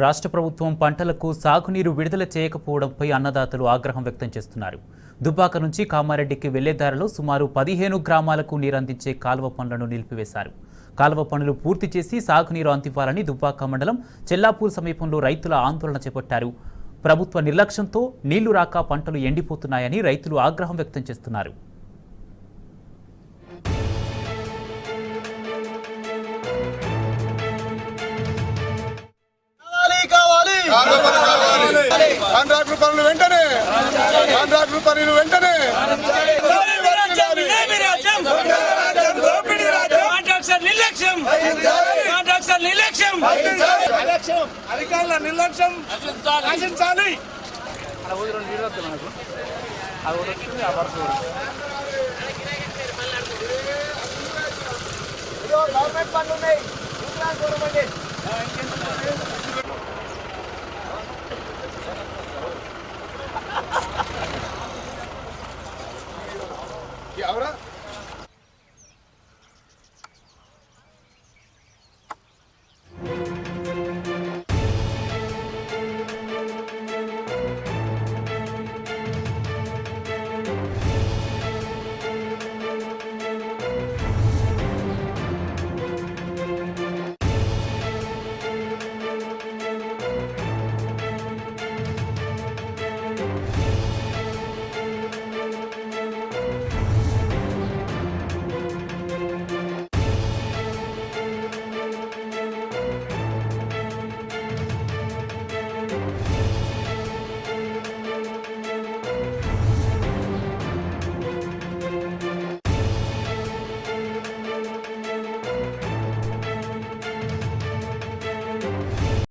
రాష్ట్ర ప్రభుత్వం పంటలకు సాగునీరు విడుదల చేయకపోవడంపై అన్నదాతలు ఆగ్రహం వ్యక్తం చేస్తున్నారు. దుబ్బాక నుంచి కామారెడ్డికి వెళ్లే దారిలో సుమారు 15 గ్రామాలకు నీరందించే కాలువ పనులను నిలిపివేశారు. కాలువ పనులు పూర్తి చేసి సాగునీరు అందివ్వాలని దుబ్బాక మండలం చెల్లాపూర్ సమీపంలో రైతుల ఆందోళన చేపట్టారు. ప్రభుత్వ నిర్లక్ష్యంతో నీళ్లు రాక పంటలు ఎండిపోతున్నాయని రైతులు ఆగ్రహం వ్యక్తం చేస్తున్నారు. కాంట్రాక్టర్ పనులు వెంటనే అధికారుల నిర్లక్ష్యం నశించాలి. గవర్నమెంట్ పనులు ఉన్నాయి.